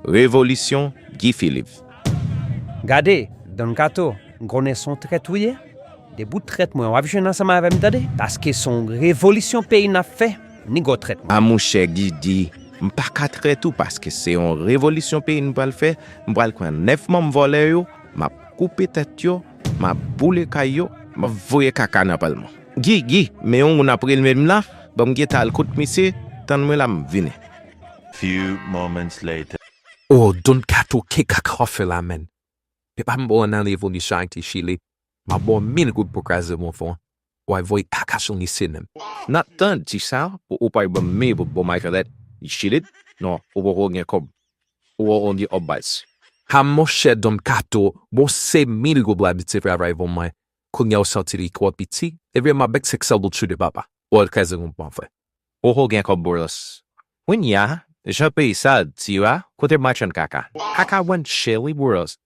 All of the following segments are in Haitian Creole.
revolisyon Guy Philipe. Gade, Don Kato, gone son tret ouye. Des bouts de traite moi, on va venir ensemble avec m'tade parce que son révolution pays n'a fait ni go traite. A mon cher Guy dit, m'pas ka traite tout parce que c'est une révolution pays nous pas le faire, m'pas le prendre 9 membres volés yo, m'a couper tête yo, m'a boule kayo, m'a voyer caca dans parlement. Guy, mais on a pris le même là, bon m'geta al kout monsieur, tant moi là m'vine. Few moments later. Oh, Don Kato ke kakafe la men. Pe pa mbo nan revolution Haiti Chile. Ma bon min good pour kaze mon fond. Ou ay voy kakasyon ni sinem. Not tant ti sa, ou pa ba me bo mai fait Chile, non, ou bo gen kob. Ou on dit obais. Ha moshe Don Kato, bo se min good blabiti for arrival my. Kunya o saltiri kwa piti, evre ma bek sexual chude baba. Ou kaze mon bonfe. Ou gen kob Boulos. When ya, je paye ça, tiwa, kote machan kaka. Kaka wan Shelly Boulos.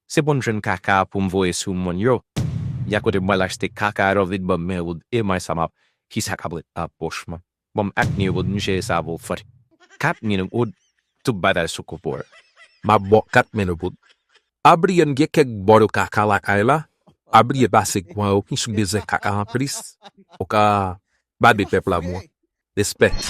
Se bon jen kaka pou mvoye sou mon yo. Ya kote malaste kaka rovit ba me would e my samap. His hakablet a poshma. Bom akni would nje sa vol fat. Kat ni would to bada sukopor. Ma bo kat menobud. Abri yon gekek boro kaka la kaila. Abri e basik wa o kisu beze kaka pris. Oka babi pepla mo. Respect.